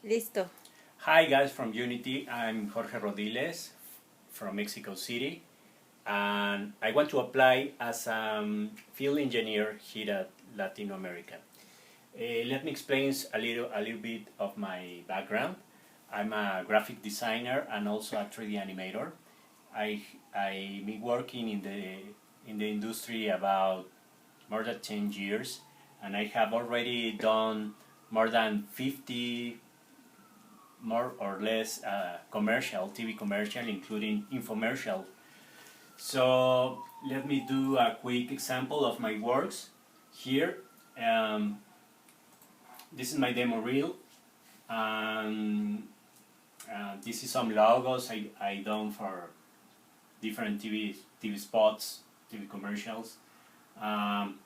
Listo. Hi guys from Unity, I'm Jorge Rodiles from Mexico City, and I want to apply as a field engineer here at Latin America. Let me explain a little bit of my background. I'm a graphic designer and also a 3D animator. I've been working in the industry about more than 10 years, and I have already done more than 50 more or less commercial, TV commercial, including infomercial. So let me do a quick example of my works here. Um, this is my demo reel. This is some logos I done for different TV spots, TV commercials. Um,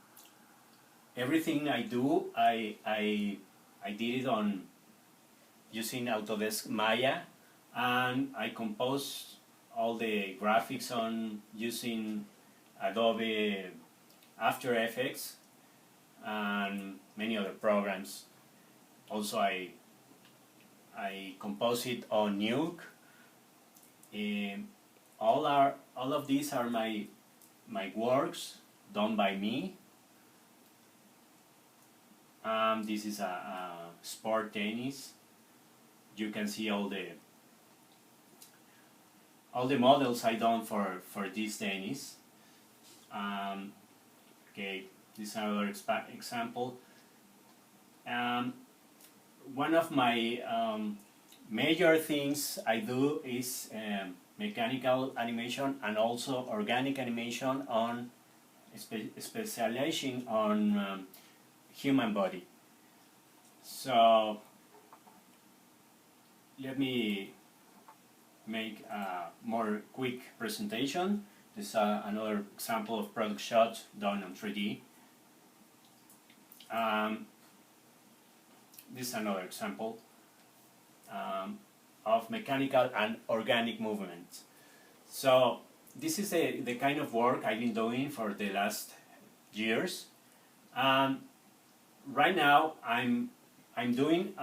Everything I do, I did it on using Autodesk Maya, and I compose all the graphics on using Adobe After Effects and many other programs. Also, I compose it on Nuke. All of these are my works done by me. This is a sport tennis. You can see all the models I done for this tennis. Okay, this is another example. One of my major things I do is mechanical animation and also organic animation on specializing on human body. So let me make a more quick presentation. This is another example of product shot done on 3D. This is another example of mechanical and organic movement. So this is the kind of work I've been doing for the last years. Right now I'm doing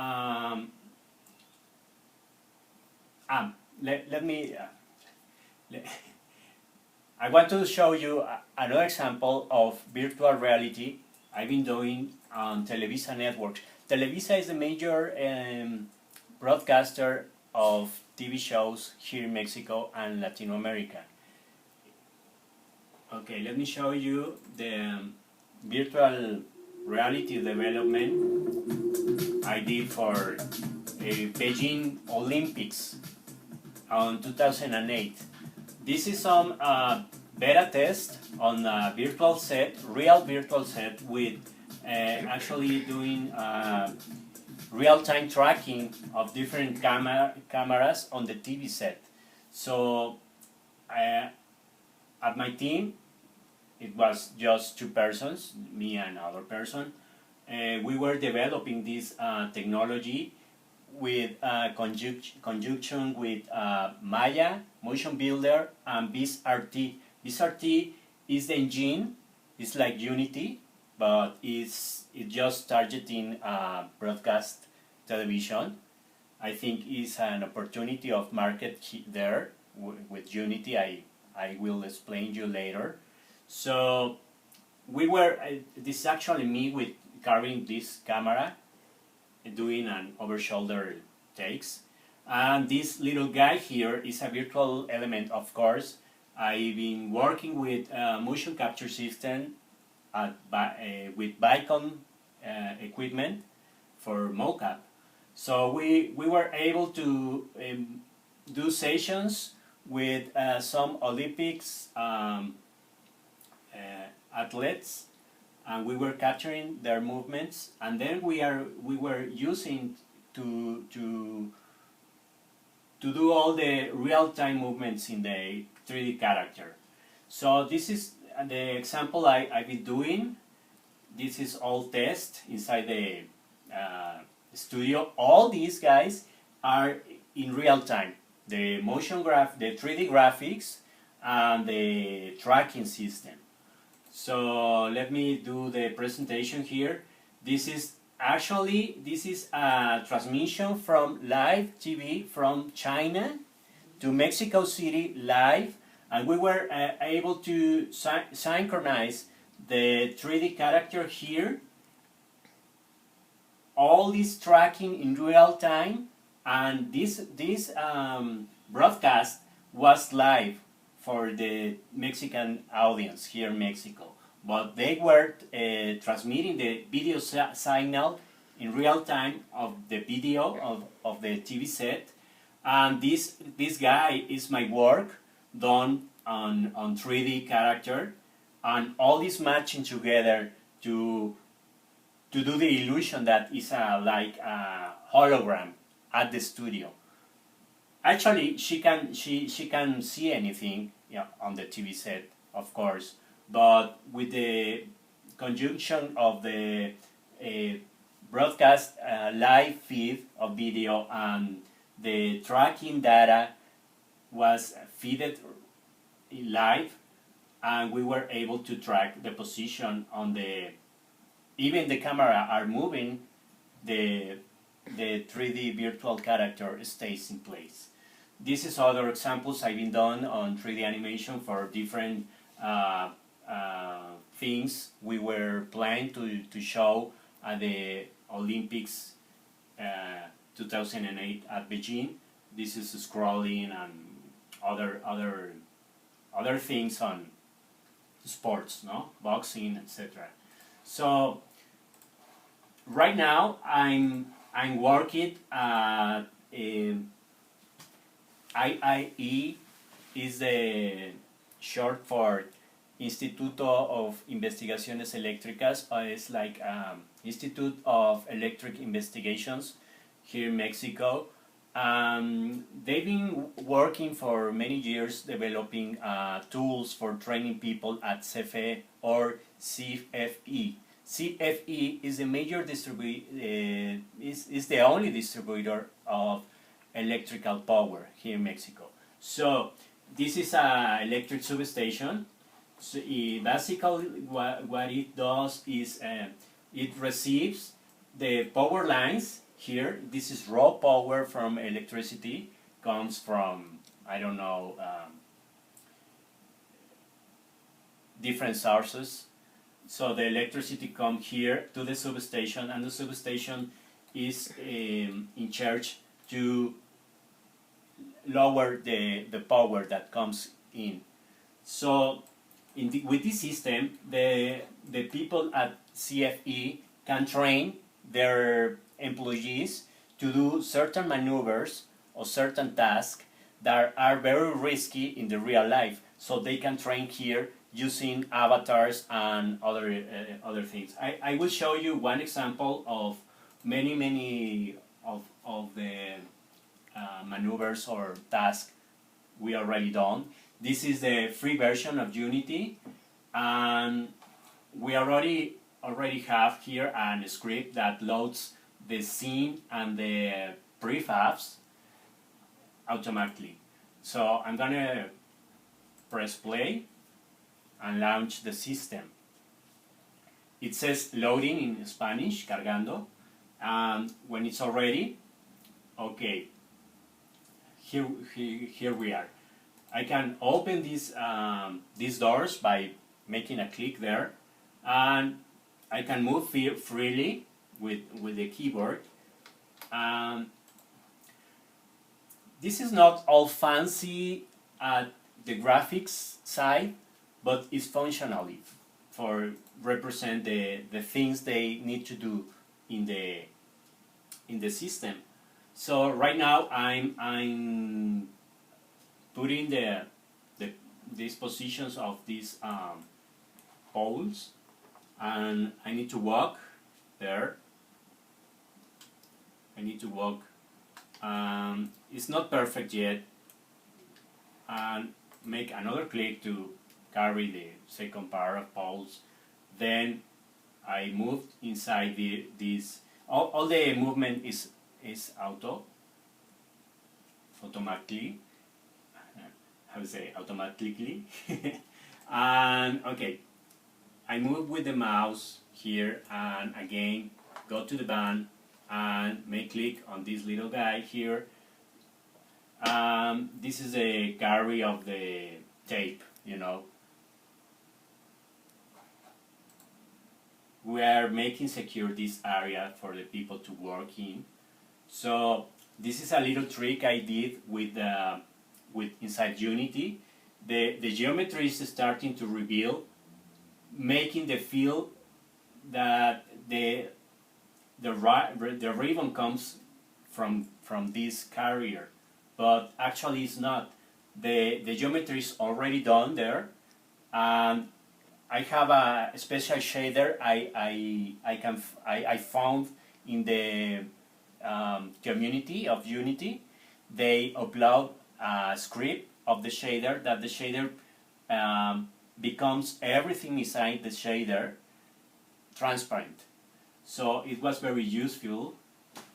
I want to show you another example of virtual reality I've been doing on Televisa networks. Televisa is a major broadcaster of TV shows here in Mexico and Latin America. Okay, let me show you the virtual reality development I did for Beijing Olympics on 2008. This is some beta test on a virtual set, real virtual set, with actually doing real-time tracking of different cameras on the TV set. So at my team, it was just two persons, me and another person. We were developing this technology with conjunction with Maya, Motion Builder, and BizRT. BizRT is the engine. It's like Unity, but it's just targeting broadcast television. I think it's an opportunity of market there with Unity. I will explain you later. So we were. This is actually me with carrying this camera, doing an over-shoulder takes, and this little guy here is a virtual element. Of course, I've been working with motion capture system with Bicon equipment for mocap. So we were able to do sessions with some Olympics athletes, and we were capturing their movements, and then we were using to do all the real-time movements in the 3D character. So this is the example I've been doing. This is all test inside the studio. All these guys are in real time. The the 3D graphics, and the tracking system. So let me do the presentation here. This is Actually, this is a transmission from live TV from China to Mexico City live, and we were able to synchronize the 3D character here. All this tracking in real time, and this broadcast was live for the Mexican audience here in Mexico. But they were transmitting the video signal in real time of the video of the TV set, and this guy is my work done on 3D character, and all this matching together to do the illusion that is like a hologram at the studio. Actually, she can see anything, yeah, on the TV set, of course, but with the conjunction of the broadcast live feed of video and the tracking data was fed live, and we were able to track the position on the, even the camera are moving, the 3D virtual character stays in place. This is other examples I've been done on 3D animation for different things we were planning to show at the Olympics 2008 at Beijing. This is scrolling and other things on sports, no, boxing, etc. So right now I'm working at IIE, is the short for Instituto of Investigaciones Eléctricas. It's like Institute of Electric Investigations here in Mexico. They've been working for many years developing tools for training people at CFE or CFE. CFE is the major is the only distributor of electrical power here in Mexico. So this is an electric substation. So basically what it does is it receives the power lines here. This is raw power from electricity, comes from, I don't know, different sources. So the electricity comes here to the substation, and the substation is in charge to lower the power that comes in. So with this system, the people at CFE can train their employees to do certain maneuvers or certain tasks that are very risky in the real life. So they can train here using avatars and other things. I will show you one example of many of the maneuvers or tasks we already done. This is the free version of Unity, and we already have here a script that loads the scene and the prefabs automatically. So I'm gonna press play and launch the system. It says loading in Spanish, cargando, and when it's all ready, okay, here we are. I can open these doors by making a click there, and I can move freely with the keyboard. This is not all fancy at the graphics side, but it's functionally for represent the things they need to do in the system. So right now I'm putting these positions of these poles, and I need to walk there. I need to walk. It's not perfect yet, and make another click to carry the second pair of poles. Then I moved inside this. All the movement is automatically. How to say automatically? And okay, I move with the mouse here, and again go to the band and make click on this little guy here. This is a gallery of the tape, you know. We are making secure this area for the people to work in. So this is a little trick I did with inside Unity. The geometry is starting to reveal, making the feel that the ribbon comes from this carrier, but actually it's not. The geometry is already done there, and I have a special shader I found in the community of Unity. They upload a script of the shader that the shader becomes everything inside the shader transparent. So it was very useful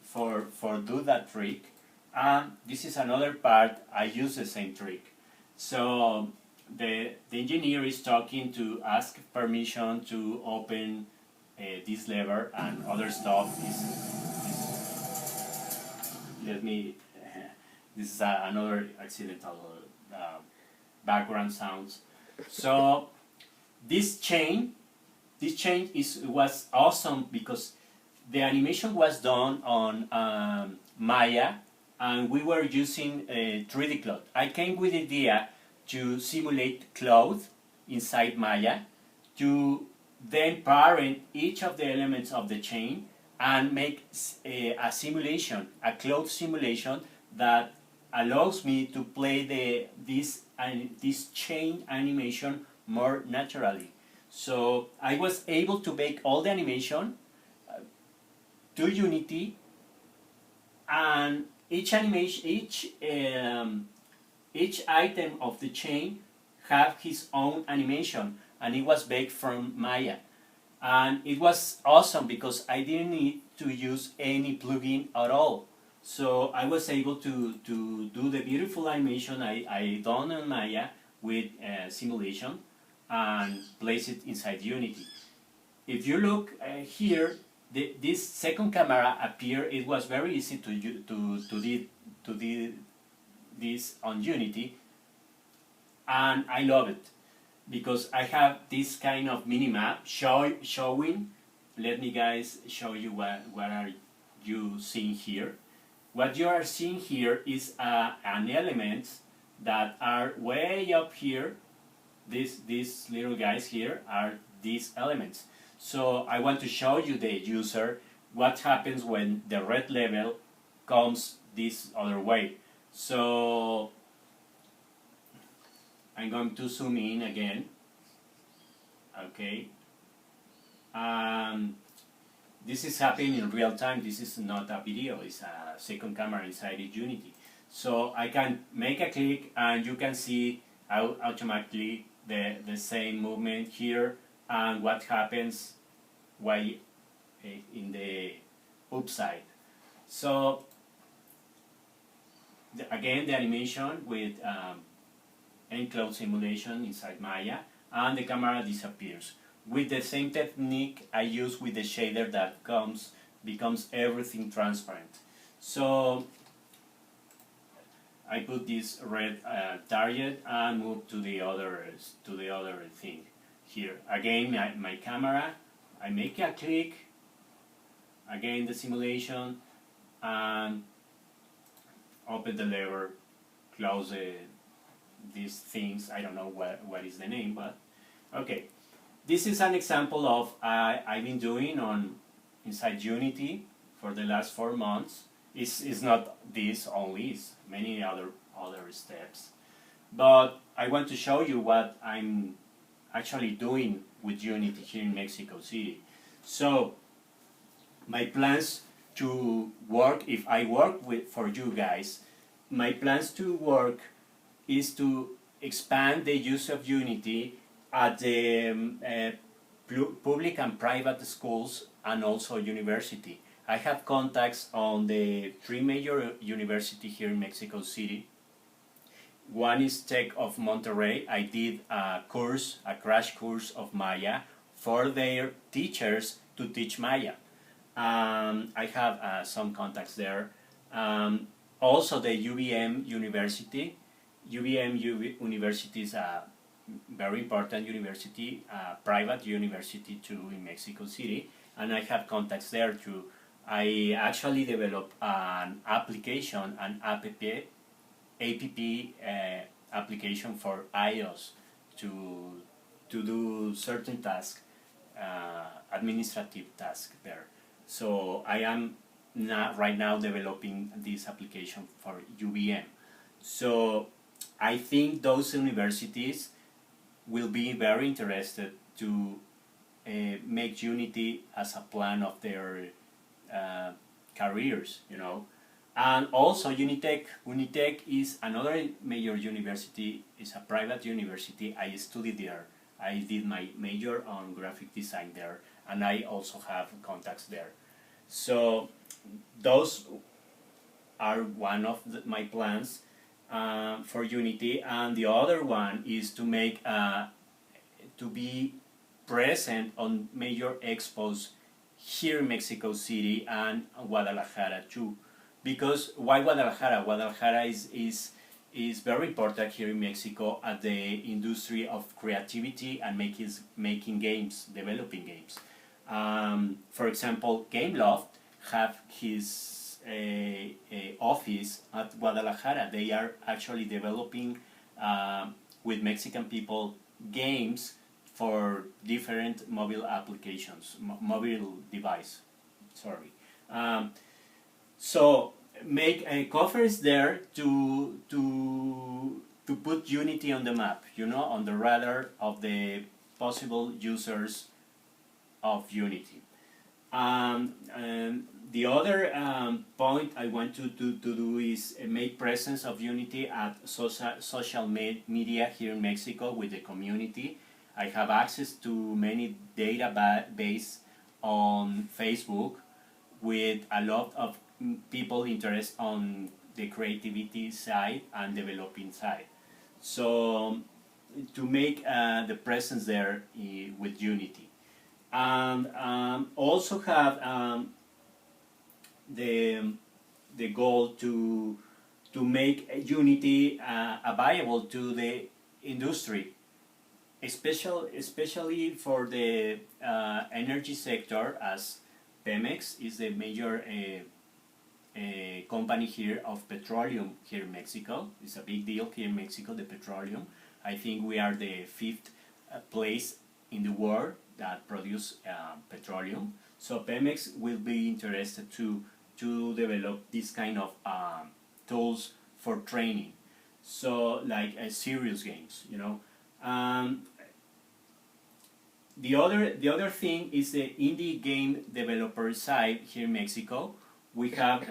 for do that trick. And this is another part I use the same trick. So the engineer is talking to ask permission to open this lever and other stuff. Let me. This is another accidental background sounds. So this chain was awesome because the animation was done on Maya, and we were using a 3D cloth. I came with the idea to simulate cloth inside Maya, to then parent each of the elements of the chain and make a simulation, a cloth simulation that allows me to play this chain animation more naturally. So I was able to make all the animation to Unity, and each item of the chain have his own animation, and it was baked from Maya. And it was awesome because I didn't need to use any plugin at all. So I was able to do the beautiful animation I done on Maya with simulation and place it inside Unity. If you look here, this second camera appeared. It was very easy to do this on Unity, and I love it because I have this kind of mini map showing. Let me guys show you what are you seeing here. What you are seeing here is an element that are way up here. These little guys here are these elements. So I want to show you the user what happens when the red level comes this other way. So I'm going to zoom in again. Okay. This is happening in real time. This is not a video, it's a second camera inside Unity. So I can make a click and you can see automatically the same movement here and what happens while in the upside. So again, the animation with enclosed simulation inside Maya, and the camera disappears. With the same technique I use with the shader that becomes everything transparent. So I put this red target and move to the other thing here. Again, my camera, I make a click. Again, the simulation, and open the lever, close these things. I don't know what is the name, but okay. This is an example of I've been doing inside Unity for the last 4 months. It's not this only, it's many other steps. But I want to show you what I'm actually doing with Unity here in Mexico City. So my plans to work, if I work for you guys, my plans to work is to expand the use of Unity at the public and private schools and also university. I have contacts on the 3 major universities here in Mexico City. One is Tech of Monterrey. I did a crash course of Maya for their teachers to teach Maya. I have some contacts there. Also, the UVM University. University is a very important university, private university too in Mexico City, and I have contacts there too. I actually developed an application, an app application for iOS to do certain tasks, administrative tasks there. So I am right now developing this application for UVM. So I think those universities will be very interested to make Unity as a plan of their careers, you know. And also Unitec is another major university, is a private university. I studied there. I did my major on graphic design there, and I also have contacts there. So those are one of my plans for Unity, and the other one is to make to be present on major expos here in Mexico City and Guadalajara too. Because why Guadalajara? Guadalajara is very important here in Mexico at the industry of creativity and making games, developing games. For example, Gameloft have his office at Guadalajara. They are actually developing with Mexican people games for different mobile applications, mobile device. Sorry. So make coffers there to put Unity on the map, you know, on the radar of the possible users of Unity. And the other point I want to do is make presence of Unity at social media here in Mexico with the community. I have access to many database on Facebook with a lot of people interested on the creativity side and developing side. So to make the presence there with Unity. And also have the goal to make Unity available to the industry, especially for the energy sector, as Pemex is the major company here of petroleum here in Mexico. It's a big deal here in Mexico, the petroleum. I think we are the 5th place in the world that produce petroleum. So Pemex will be interested to develop this kind of tools for training. So like serious games, you know. The other thing is the indie game developer side here in Mexico. We have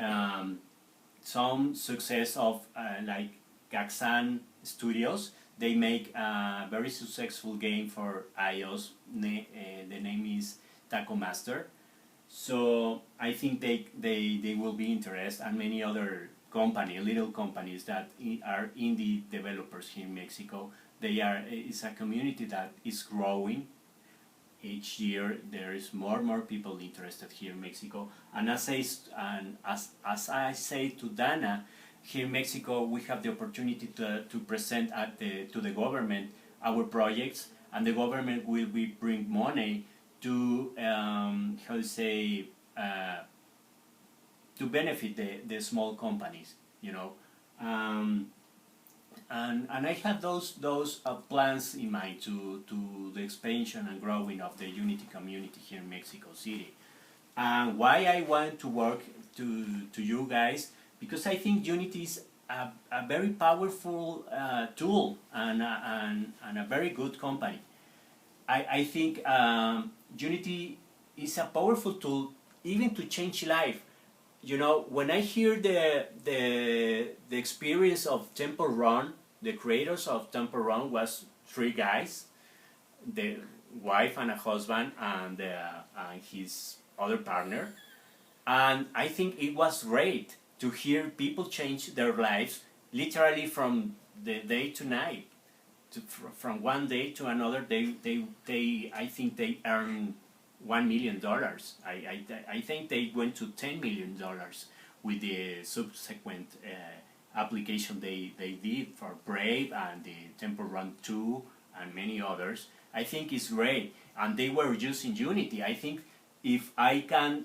some success of like Gaxan Studios. They make a very successful game for iOS. The name is Taco Master. So I think they will be interested, and many other little companies that are indie developers here in Mexico. It's a community that is growing. Each year there is more and more people interested here in Mexico. And as I say to Dana, here in Mexico we have the opportunity to present to the government our projects, and the government will bring money to to benefit the small companies, you know. And I have those plans in mind to the expansion and growing of the Unity community here in Mexico City. And why I want to work to you guys, because I think Unity is a very powerful tool and a very good company. I think Unity is a powerful tool even to change life. You know, when I hear the experience of Temple Run, the creators of Temple Run was 3 guys, the wife and a husband and his other partner, and I think it was great to hear people change their lives literally from the day to night, from one day to another. They I think they earn $1 million. I think they went to $10 million with the subsequent application they did for Brave and the Temple Run 2 and many others. I think it's great, and they were using Unity. I think if I can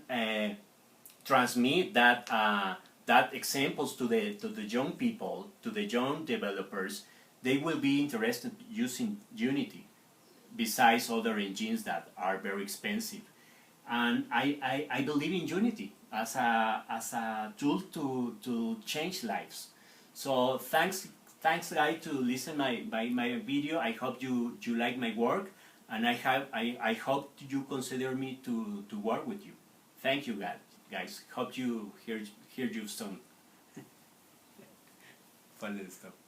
transmit that examples to the young people, to the young developers, they will be interested using Unity besides other engines that are very expensive. And I believe in Unity as a tool to change lives. So thanks guys to listen my video. I hope you like my work, and I hope you consider me to work with you. Thank you guys. Hope you hear you soon. Fun stuff.